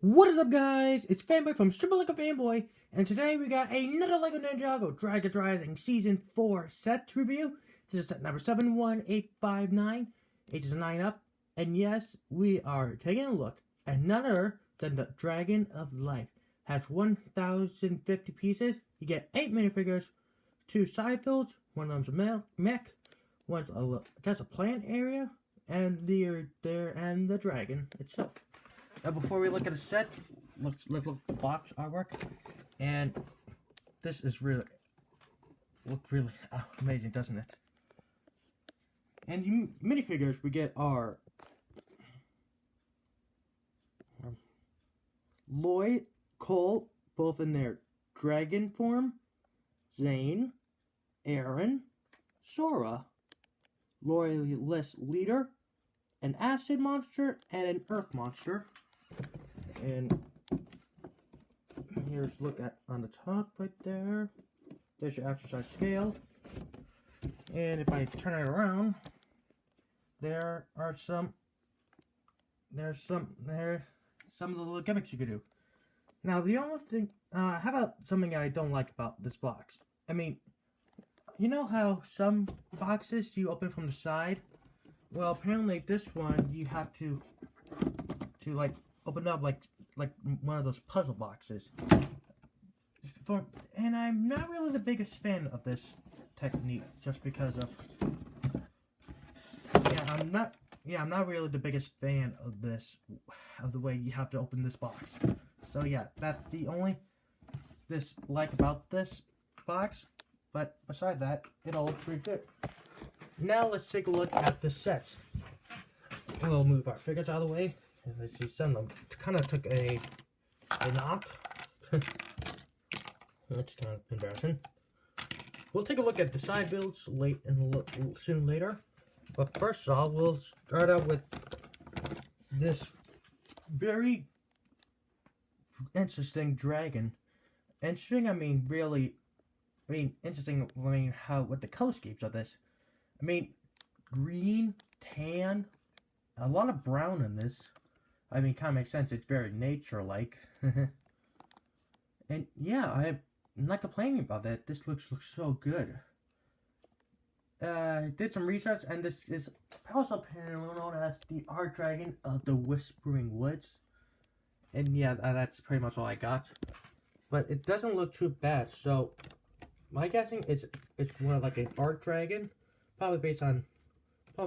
What is up, guys? It's Fanboy from Super Lego Fanboy, and today we got another Lego Ninjago Dragon's Rising Season 4 set to review. This is set number 71859. Ages 9 up, and yes, we are taking a look at none other than the Dragon of Life. Has 1,050 pieces. You get 8 minifigures, 2 side builds, one of them's a mech, one's a plant area, and the dragon itself. Before we look at the set, let's look at the box artwork, and this is really amazing, doesn't it? And minifigures we get are Lloyd, Cole, both in their dragon form, Zane, Aaron, Sora, Loyalist Leader, an acid monster, and an earth monster. And here's a look at on the top right there. There's your exercise scale. And if I turn it around, there's some of the little gimmicks you could do. Now the only thing, how about something I don't like about this box? I mean, you know how some boxes you open from the side? Well, apparently this one you have to like open up like one of those puzzle boxes. And I'm not really the biggest fan of this technique, just because of I'm not really the biggest fan of the way you have to open this box. So yeah, that's the only dislike about this box. But beside that, it all looks pretty good. Now let's take a look at the set. We'll move our figures out of the way. And let's see, some of them kind of took a knock. That's kind of embarrassing. We'll take a look at the side builds soon later. But first of all, we'll start out with this very interesting dragon. Interesting, I mean, really, interesting, what the color schemes of this. I mean, green, tan, a lot of brown in this. I mean, kind of makes sense. It's very nature-like. And yeah, I'm not complaining about that. This looks so good. Did some research, and this is also known as the Art Dragon of the Whispering Woods. And yeah, that's pretty much all I got. But it doesn't look too bad. So my guessing is it's more like an art dragon. Probably based on, I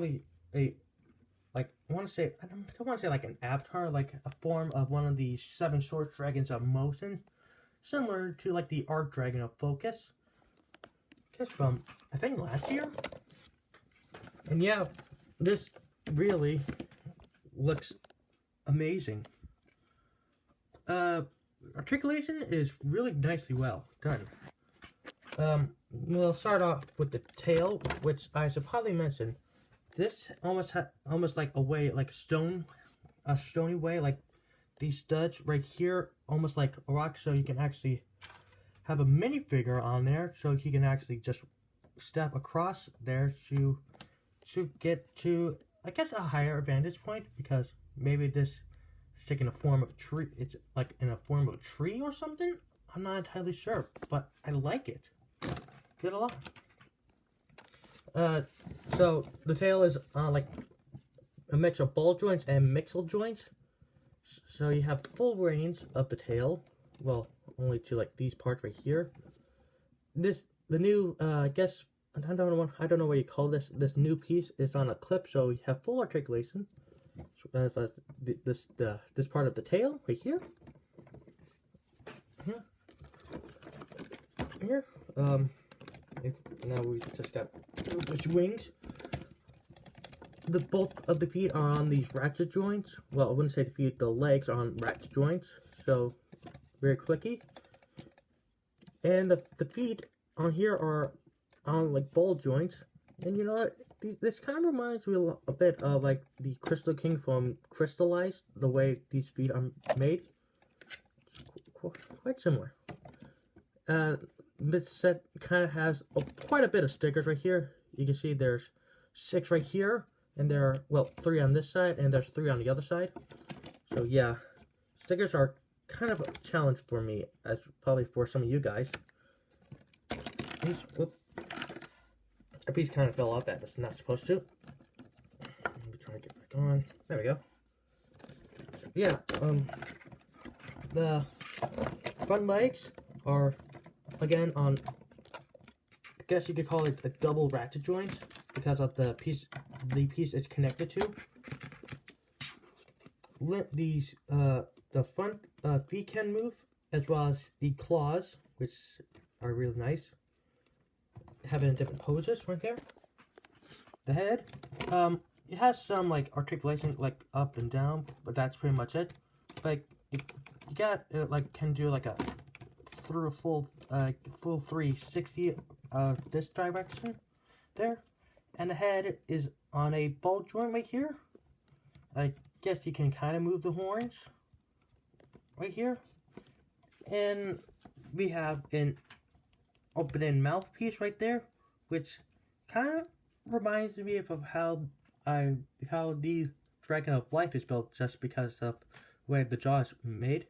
don't want to say like an avatar, like a form of one of the 7 short dragons of motion, similar to like the art dragon of focus. Just from, I think, last year. And yeah, this really looks amazing. Articulation is really nicely well done. We'll start off with the tail, which I should probably mention. This almost like a way, like a stony way, like these studs right here, almost like a rock, so you can actually have a minifigure on there, so you can actually just step across there to get to, I guess, a higher vantage point, because maybe this is taking a form of tree. It's like in a form of a tree or something. I'm not entirely sure, but I like it. Good a lot. So the tail is like a mix of ball joints and mixel joints. So you have full range of the tail. Well, only to like these parts right here. The new I guess I don't know what you call this. This new piece is on a clip, so you have full articulation. As this part of the tail right here. Here. Now we just got the wings. Both of the feet are on these ratchet joints. Well, I wouldn't say the feet, the legs are on ratchet joints. So very clicky. And the feet on here are on like ball joints. And you know what? This kind of reminds me a bit of like the Crystal King from Crystallized, the way these feet are made. It's quite similar. This set kind of has quite a bit of stickers right here. You can see there's 6 right here, and there are, well, 3 on this side, and there's 3 on the other side. So yeah, stickers are kind of a challenge for me, as probably for some of you guys. Whoop. A piece kind of fell off that was not supposed to. Let me try to get back on. There we go. Yeah, the front legs are, again, on, I guess you could call it a double ratchet joint because of the piece it's connected to. These, the front feet can move, as well as the claws, which are really nice. Having different poses right there. The head, it has some like articulation, like up and down, but that's pretty much it. Like you got like can do like a through a full 360 this direction there, and the head is on a ball joint right here. I guess you can kind of move the horns right here, and we have an open-end mouthpiece right there, which kind of reminds me of how the Dragon of Life is built, just because of the way the jaw is made.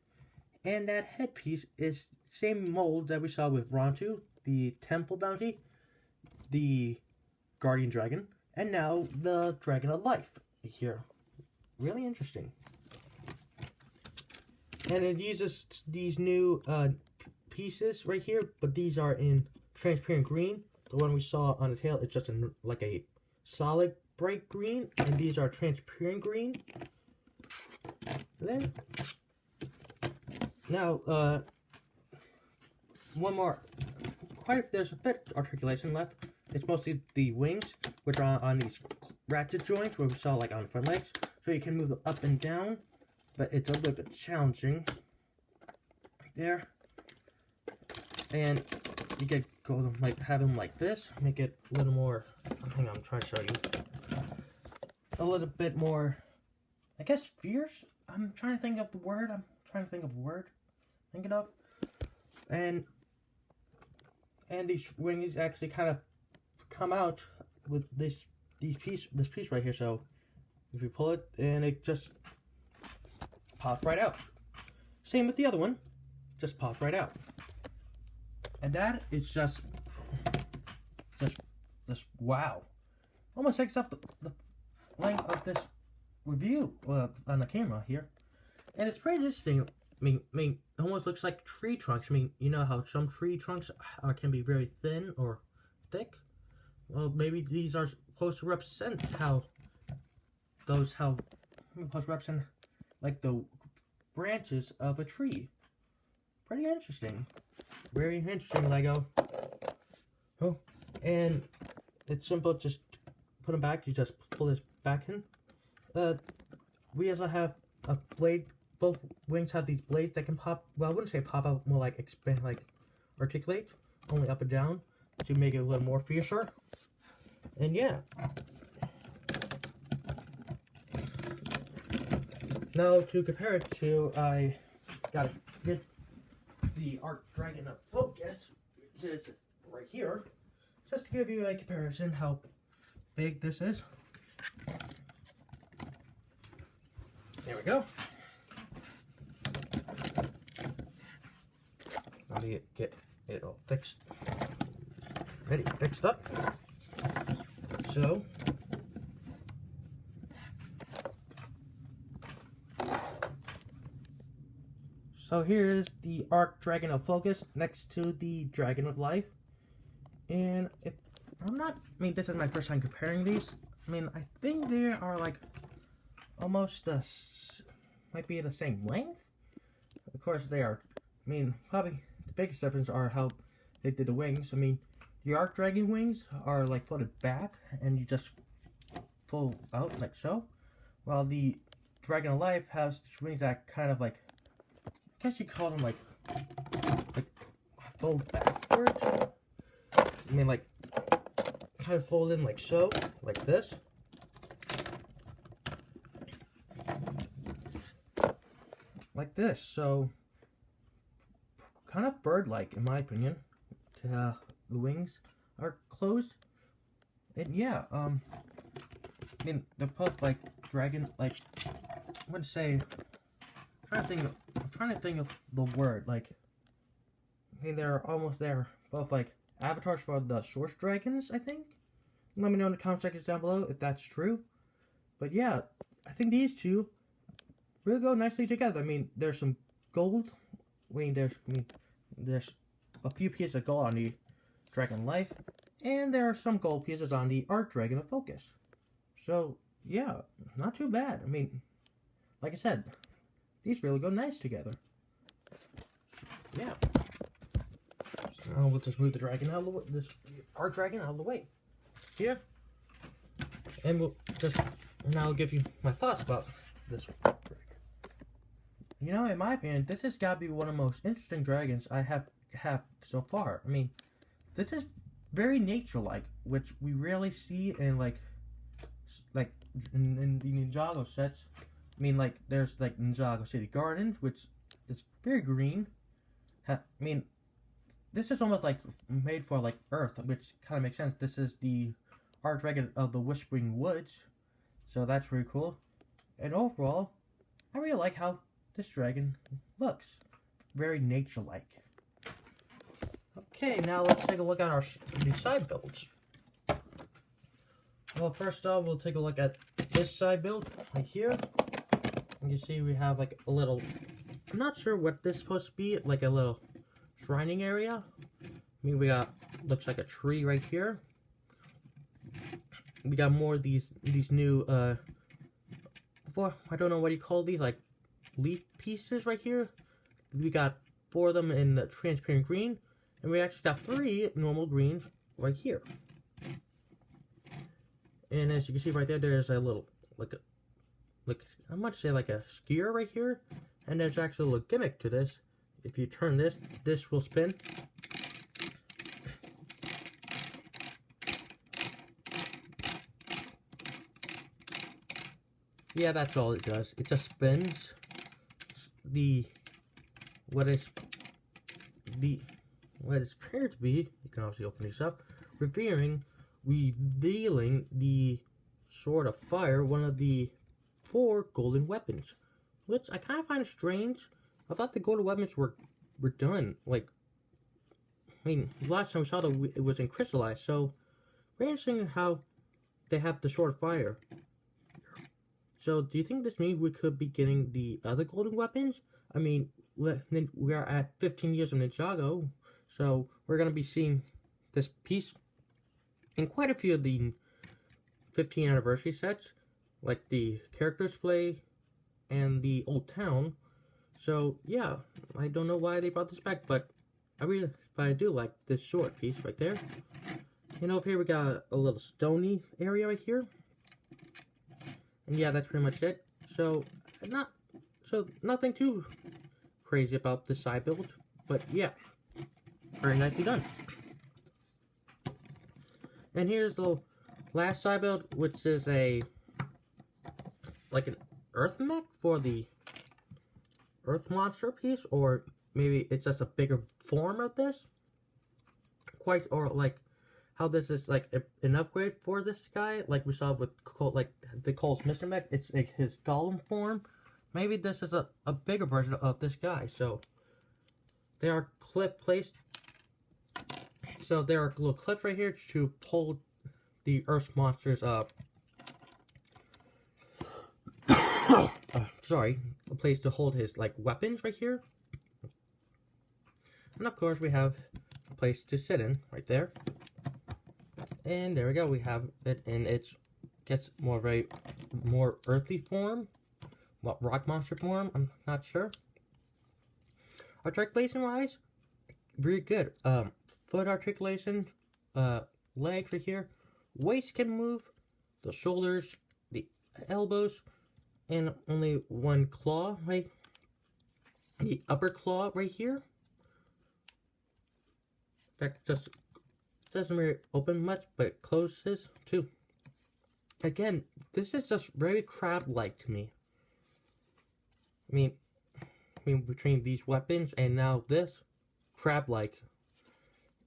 And that headpiece is same mold that we saw with Rontu, the Temple Bounty, the Guardian Dragon, and now the Dragon of Life here. Really interesting. And it uses these new pieces right here, but these are in transparent green. The one we saw on the tail is just like a solid bright green, and these are transparent green. There. Now, one more. There's a bit of articulation left. It's mostly the wings, which are on these ratchet joints, where we saw like on the front legs. So you can move them up and down, but it's a little bit challenging. Right there. And you could go like have them like this, make it a little more. Hang on, I'm trying to show you. A little bit more, I guess, fierce. I'm trying to think of the word. Thinking of. And these wings actually kind of come out with this piece right here. So if you pull it, and it just pops right out. Same with the other one, just pops right out. And that is just wow. Almost takes up the length of this review on the camera here. And it's pretty interesting. I mean, it almost looks like tree trunks. I mean, you know how some tree trunks can be very thin or thick? Well, maybe these are supposed to represent like the branches of a tree. Pretty interesting. Very interesting, Lego. Oh, and it's simple. Just put them back. You just pull this back in. We also have a blade. Both wings have these blades that can pop. Well, I wouldn't say pop out, more like expand, like articulate, only up and down to make it a little more fiercer. And yeah. Now to compare it to, I gotta get the Arc Dragon of Focus, which is right here, just to give you a comparison how big this is. There we go. Let me get it all fixed. Ready, fixed up. So here's the Arc Dragon of Focus next to the Dragon of Life. And this is my first time comparing these. I mean, I think they are like almost might be the same length. Of course they are. I mean, probably the biggest difference are how they did the wings. I mean, the Arc Dragon wings are like folded back and you just fold out like so. While the Dragon of Life has wings that kind of like, I guess you call them like fold backwards. I mean, like kind of fold in like so, like this. Like this. So kind of bird-like in my opinion. The wings are closed. And yeah, I mean, they're both like dragon, like, I would say, I'm trying to think of trying to think of the word. Like, I mean, they're almost there. Both like avatars for the source dragons, I think. Let me know in the comment sections down below if that's true. But yeah, I think these two really go nicely together. I mean, there's some gold. There's a few pieces of gold on the Dragon Life, and there are some gold pieces on the Art Dragon of Focus. So yeah, not too bad. I mean, like I said, these really go nice together. Yeah. So we'll just move the dragon out of the way, this Art Dragon out of the way. Here. And I'll give you my thoughts about this dragon. You know, in my opinion, this has got to be one of the most interesting dragons I have so far. I mean, this is very nature-like, which we rarely see in like in the Ninjago sets. I mean, like there's like Ninjago City Gardens, which is very green. I mean, this is almost like made for like Earth, which kind of makes sense. This is the Art Dragon of the Whispering Woods, so that's pretty cool. And overall, I really like how this dragon looks. Very nature-like. Okay, now let's take a look at our side builds. Well, first off, we'll take a look at this side build right here. You can see we have like a little, I'm not sure what this is supposed to be, like a little shrining area. I mean, we got, looks like a tree right here. We got more of these new, I don't know what you call these, like leaf pieces right here. We got 4 of them in the transparent green, and we actually got 3 normal greens right here. And as you can see right there, there's a little, like I'm about to say like a skier right here, and there's actually a little gimmick to this. If you turn this, this will spin. Yeah, that's all it does. It just spins what is appeared to be, you can obviously open these up, revealing the Sword of Fire, one of the 4 golden weapons, which I kind of find strange. I thought the golden weapons were done. Like, I mean, last time we saw it was in crystallized, so very interesting how they have the Sword of Fire. So, do you think this means we could be getting the other golden weapons? I mean, we are at 15 years of Ninjago, so we're going to be seeing this piece in quite a few of the 15th anniversary sets, like the character display and the old town. So, yeah, I don't know why they brought this back, but I do like this short piece right there. And over here we got a little stony area right here. And yeah, that's pretty much it. So nothing too crazy about this side build, but yeah, very nicely done. And here's the last side build, which is like an earth mech for the earth monster piece, or maybe it's just a bigger form of this. Or like how this is like an upgrade for this guy, like we saw with the Cole's Mr. Mech. It's like his golem form. Maybe this is a bigger version of this guy. So there are placed. So there are little clips right here to hold the earth monsters up. Sorry, a place to hold his like weapons right here. And of course we have a place to sit in right there. And there we go, we have it in its gets more earthy form. What rock monster form? I'm not sure. Articulation wise, very good. Foot articulation, legs right here. Waist can move, the shoulders, the elbows, and only one claw, right? The upper claw right here. That just doesn't really open much, but it closes too. Again, this is just very crab-like to me. I mean, between these weapons and now this, crab-like.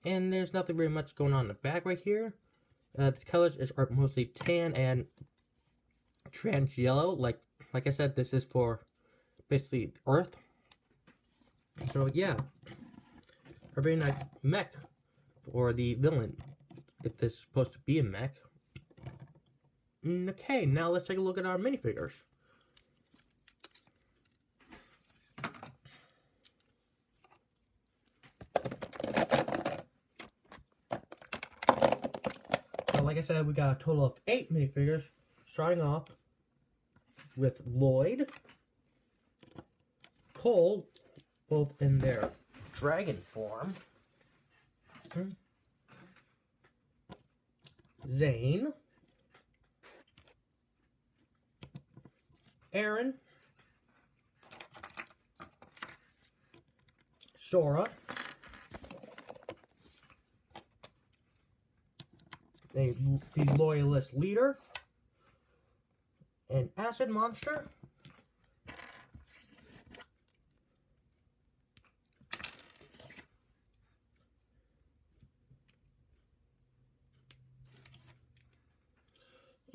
And there's nothing very much going on in the back right here. The colors are mostly tan and trans yellow. Like I said, this is for basically Earth. So yeah, a very nice mech for the villain, if this is supposed to be a mech. Okay, now let's take a look at our minifigures. So like I said, we got a total of 8 minifigures, starting off with Lloyd, Cole, both in their dragon form, Zane, Aaron, Sora, the Loyalist Leader, an Acid Monster,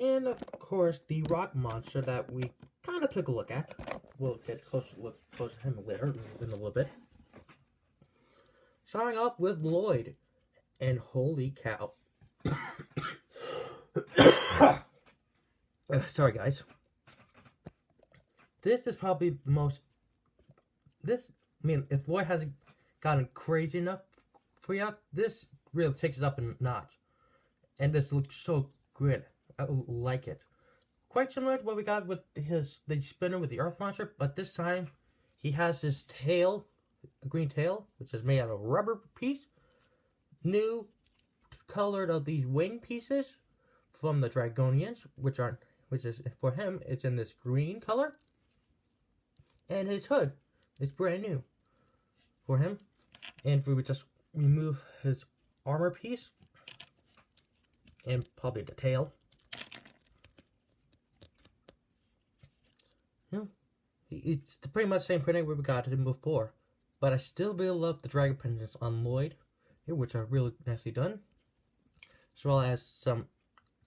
and of course the Rock Monster that we kind of took a look at. We'll get a look close to him later in a little bit. Starting off with Lloyd, and holy cow. Sorry guys. This is probably the most, if Lloyd hasn't gotten crazy enough for you, this really takes it up a notch. And this looks so good. I like it. Quite similar to what we got with the spinner with the Earth Monster, but this time he has his tail, a green tail, which is made out of a rubber piece. New colored of these wing pieces from the Dragonians, which is for him, it's in this green color. And his hood is brand new for him. And if we would just remove his armor piece and probably the tail. It's pretty much the same printing we got him before. But I still really love the dragon printings on Lloyd, which are really nicely done. As well as some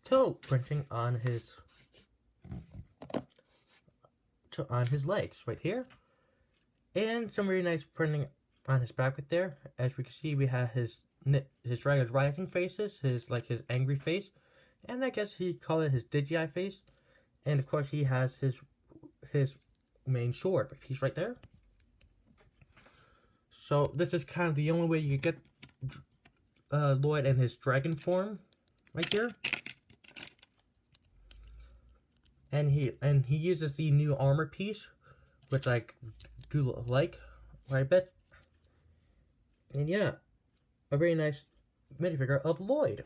toe printing on his legs right here. And some really nice printing on his back right there. As we can see, we have his dragon's rising faces, his angry face. And I guess he'd call it his Digi-Eye face. And of course he has his main sword piece right there. So this is kind of the only way you could get Lloyd in his dragon form right here. And he uses the new armor piece, which I do like quite a bit. And yeah, a very nice minifigure of Lloyd.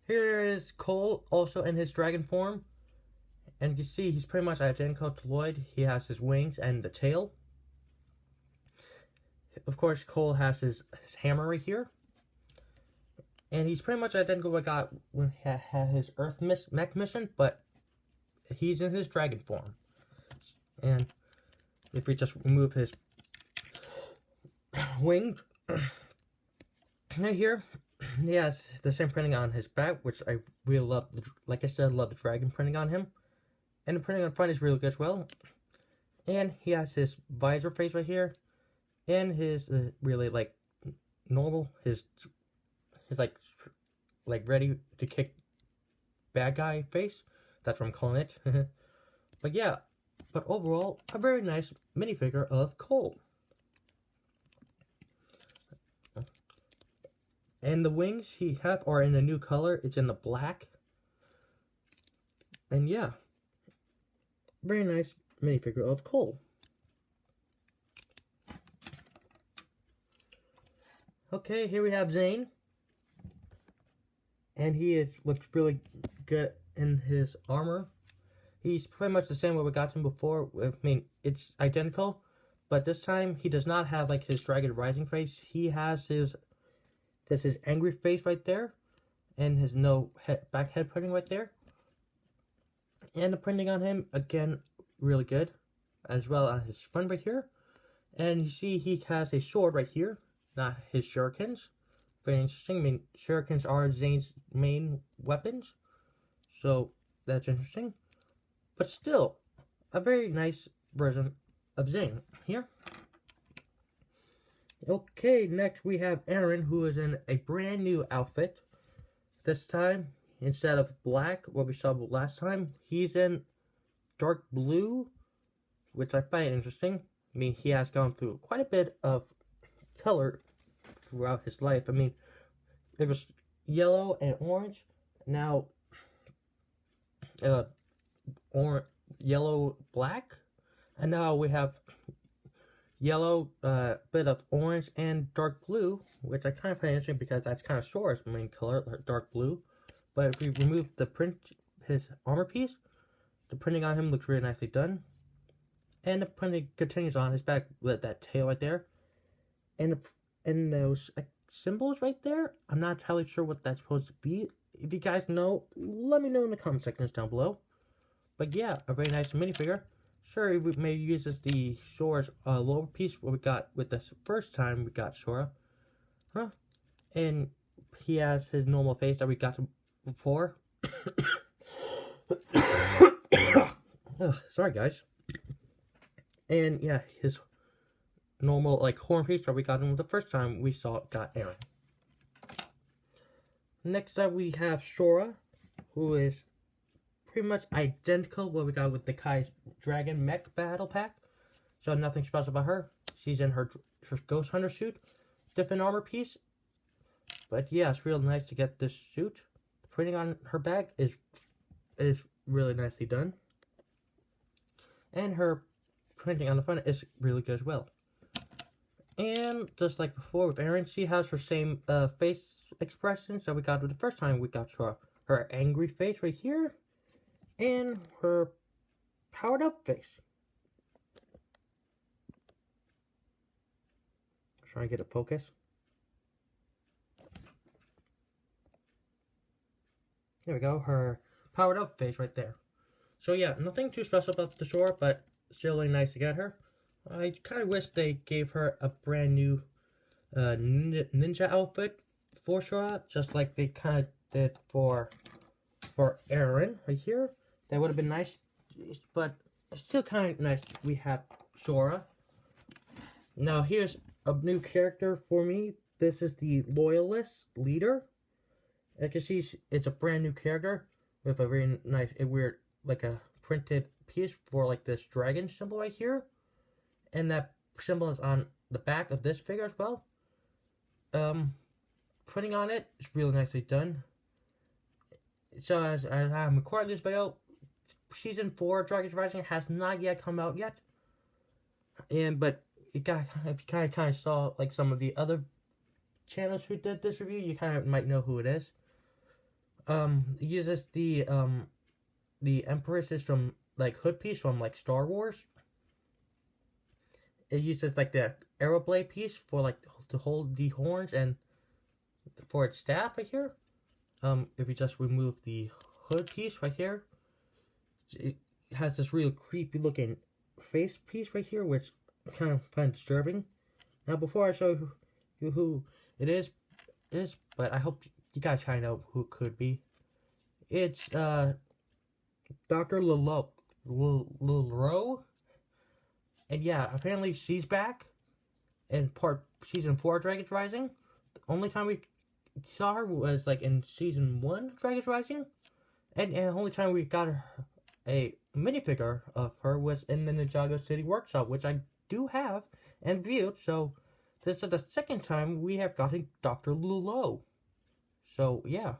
Here is Cole, also in his dragon form. And you see, he's pretty much identical to Lloyd. He has his wings and the tail. Of course, Cole has his hammer right here. And he's pretty much identical to what I got when he had his Earth mech mission, but he's in his dragon form. And if we just remove his wings right here, he has the same printing on his back, which I really love. Like I said, I love the dragon printing on him. And the printing on the front is really good as well. And he has his visor face right here. And his really normal, his ready to kick bad guy face. That's what I'm calling it. But yeah, but overall, a very nice minifigure of Cole. And the wings he have are in a new color. It's in the black. And yeah, very nice minifigure of Cole. Okay, here we have Zane. And he looks really good in his armor. He's pretty much the same way we got him before. I mean, it's identical. But this time, he does not have his dragon rising face. He has his angry face right there. And his back head printing right there. And the printing on him, again, really good. As well as his front right here. And you see he has a sword right here. Not his shurikens. Very interesting. I mean, shurikens are Zane's main weapons. So, that's interesting. But still, a very nice version of Zane here. Okay, next we have Aaron, who is in a brand new outfit. This time, instead of black, what we saw last time, he's in dark blue, which I find interesting. I mean, he has gone through quite a bit of color throughout his life. I mean, it was yellow and orange. Now, yellow, black. And now we have yellow, bit of orange, and dark blue, which I kind of find interesting because that's kind of Sora's main color, dark blue. But if we remove the print, his armor piece, the printing on him looks really nicely done. And the printing continues on his back with that tail right there. And those symbols right there, I'm not entirely sure what that's supposed to be. If you guys know, let me know in the comment sections down below. But yeah, a very nice minifigure. Sure, we may use as the Sora's lower piece, what we got with the first time we got Sora. And he has his normal face that we got before. Sorry, guys. And yeah, his normal horn piece that we got him the first time we got Aaron. Next up we have Sora, who is pretty much identical what we got with the Kai's Dragon Mech Battle Pack. So nothing special about her. She's in her Ghost Hunter suit, different armor piece. But yeah, it's real nice to get this suit. The printing on her back is really nicely done. And her printing on the front is really good as well. And just like before with Aaron, she has her same face expressions that we got with the first time we got Sora. Her angry face right here, and her powered up face. Try and get a focus. There we go, her powered up face right there. So yeah, nothing too special about the Sora, but still really nice to get her. I kind of wish they gave her a brand new ninja outfit for Sora, just like they kind of did for Aaron right here. That would have been nice, but still kind of nice we have Sora. Now here's a new character for me. This is the Loyalist Leader. As you can see, it's a brand new character with a very nice, weird, like a printed piece for like this dragon symbol right here. And that symbol is on the back of this figure as well. Printing on it is really nicely done. So as I'm recording this video, Season 4 Dragon's Rising has not yet come out yet. But if you kind of saw like some of the other channels who did this review, you kind of might know who it is. It uses the Empress is from like hood piece from like Star Wars. It uses like the arrow blade piece for like to hold the horns and for its staff right here. If you just remove the hood piece right here, it has this real creepy looking face piece right here, which I kind of find disturbing. Now before I show you who it is, but I hope you guys kind of know who it could be. It's Dr. Lilro. And yeah, apparently she's back in Season 4 Dragon's Rising. The only time we saw her was like in Season 1 Dragon's Rising. And the only time we got a minifigure of her was in the Ninjago City Workshop, which I do have and viewed. So this is the second time we have gotten Dr. Lilo. So yeah,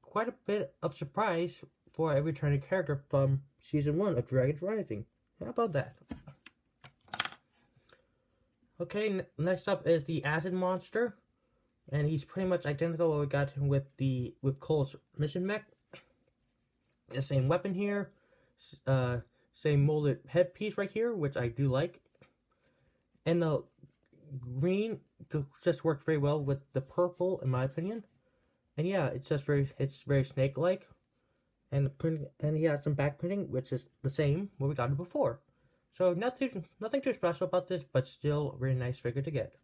quite a bit of surprise for a returning character from Season 1 of Dragon's Rising. How about that? Okay, next up is the Acid Monster. And he's pretty much identical what we got him with Cole's mission mech. The same weapon here. Same molded headpiece right here, which I do like. And the green just works very well with the purple, in my opinion. And yeah, it's very snake-like. And he has some back printing, which is the same what we got before. So nothing too special about this, but still a very nice figure to get.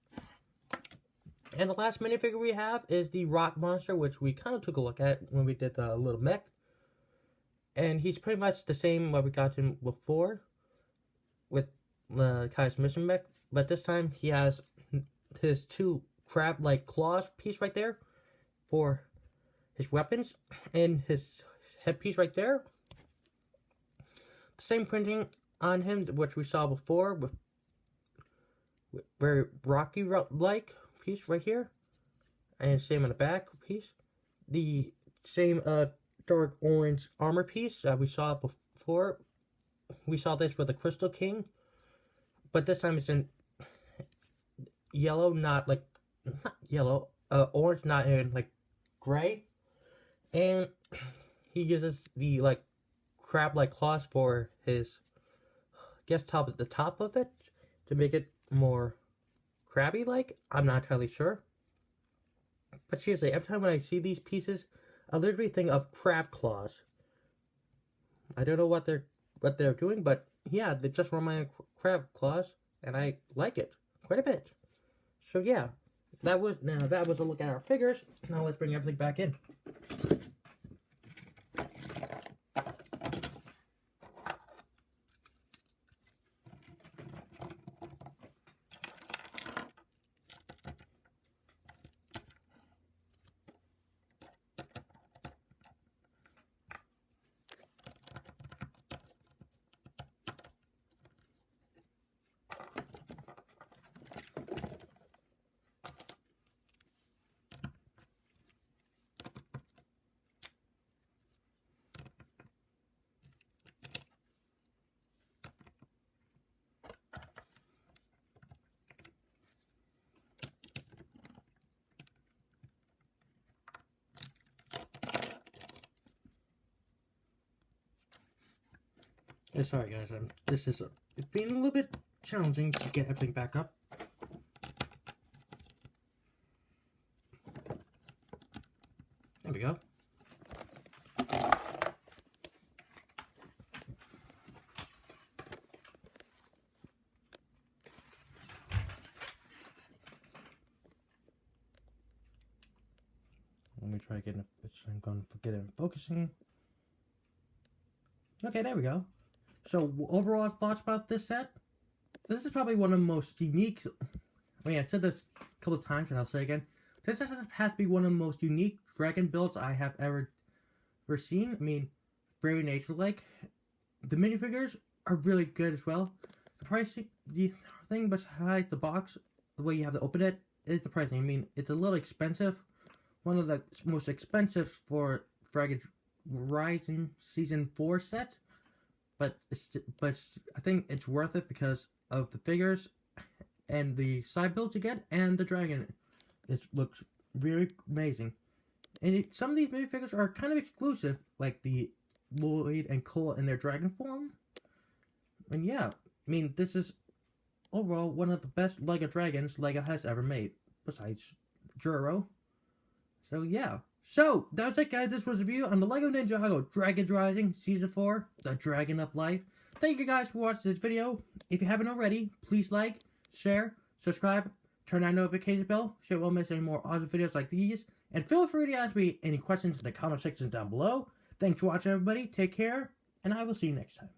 And the last minifigure we have is the Rock Monster, which we kind of took a look at when we did the little mech. And he's pretty much the same what we got him before. the Kai's mission mech, but this time he has his 2 crab-like claws piece right there for his weapons, and his headpiece right there. The same printing on him, which we saw before, with very Rocky-like piece right here, and same on the back piece. The same dark orange armor piece we saw before. We saw this with the Crystal King, but this time it's in yellow, not yellow, orange, not in like gray. And he uses the like crab-like claws for his, I guess, top at the top of it to make it more crabby-like. I'm not entirely sure. But seriously, every time when I see these pieces, I literally think of crab claws. I don't know what they're doing, but yeah, they just remind me of crab claws, and I like it quite a bit. So yeah, that was a look at our figures. Now let's bring everything back in. Sorry guys, it's been a little bit challenging to get everything back up. There we go. Let me try getting it. I'm going to forget it focusing. Okay, there we go. So, overall thoughts about this set? This is probably one of the most unique... I mean, I said this a couple of times, and I'll say it again. This set has to be one of the most unique dragon builds I have ever seen. I mean, very nature-like. The minifigures are really good as well. The pricing... The thing besides the box, the way you have to open it, is the pricing. I mean, it's a little expensive. One of the most expensive for Dragon Rising Season 4 sets. But I think it's worth it because of the figures and the side builds you get, and the dragon. It looks really amazing. And some of these minifigures are kind of exclusive, like the Lloyd and Cole in their dragon form. And yeah, I mean, this is overall one of the best LEGO dragons LEGO has ever made, besides Juro. So yeah. So, that was it guys, this was a review on the LEGO Ninjago Dragon Rising Season 4, The Dragon of Life. Thank you guys for watching this video. If you haven't already, please like, share, subscribe, turn on notification bell so you won't miss any more awesome videos like these. And feel free to ask me any questions in the comment section down below. Thanks for watching everybody, take care, and I will see you next time.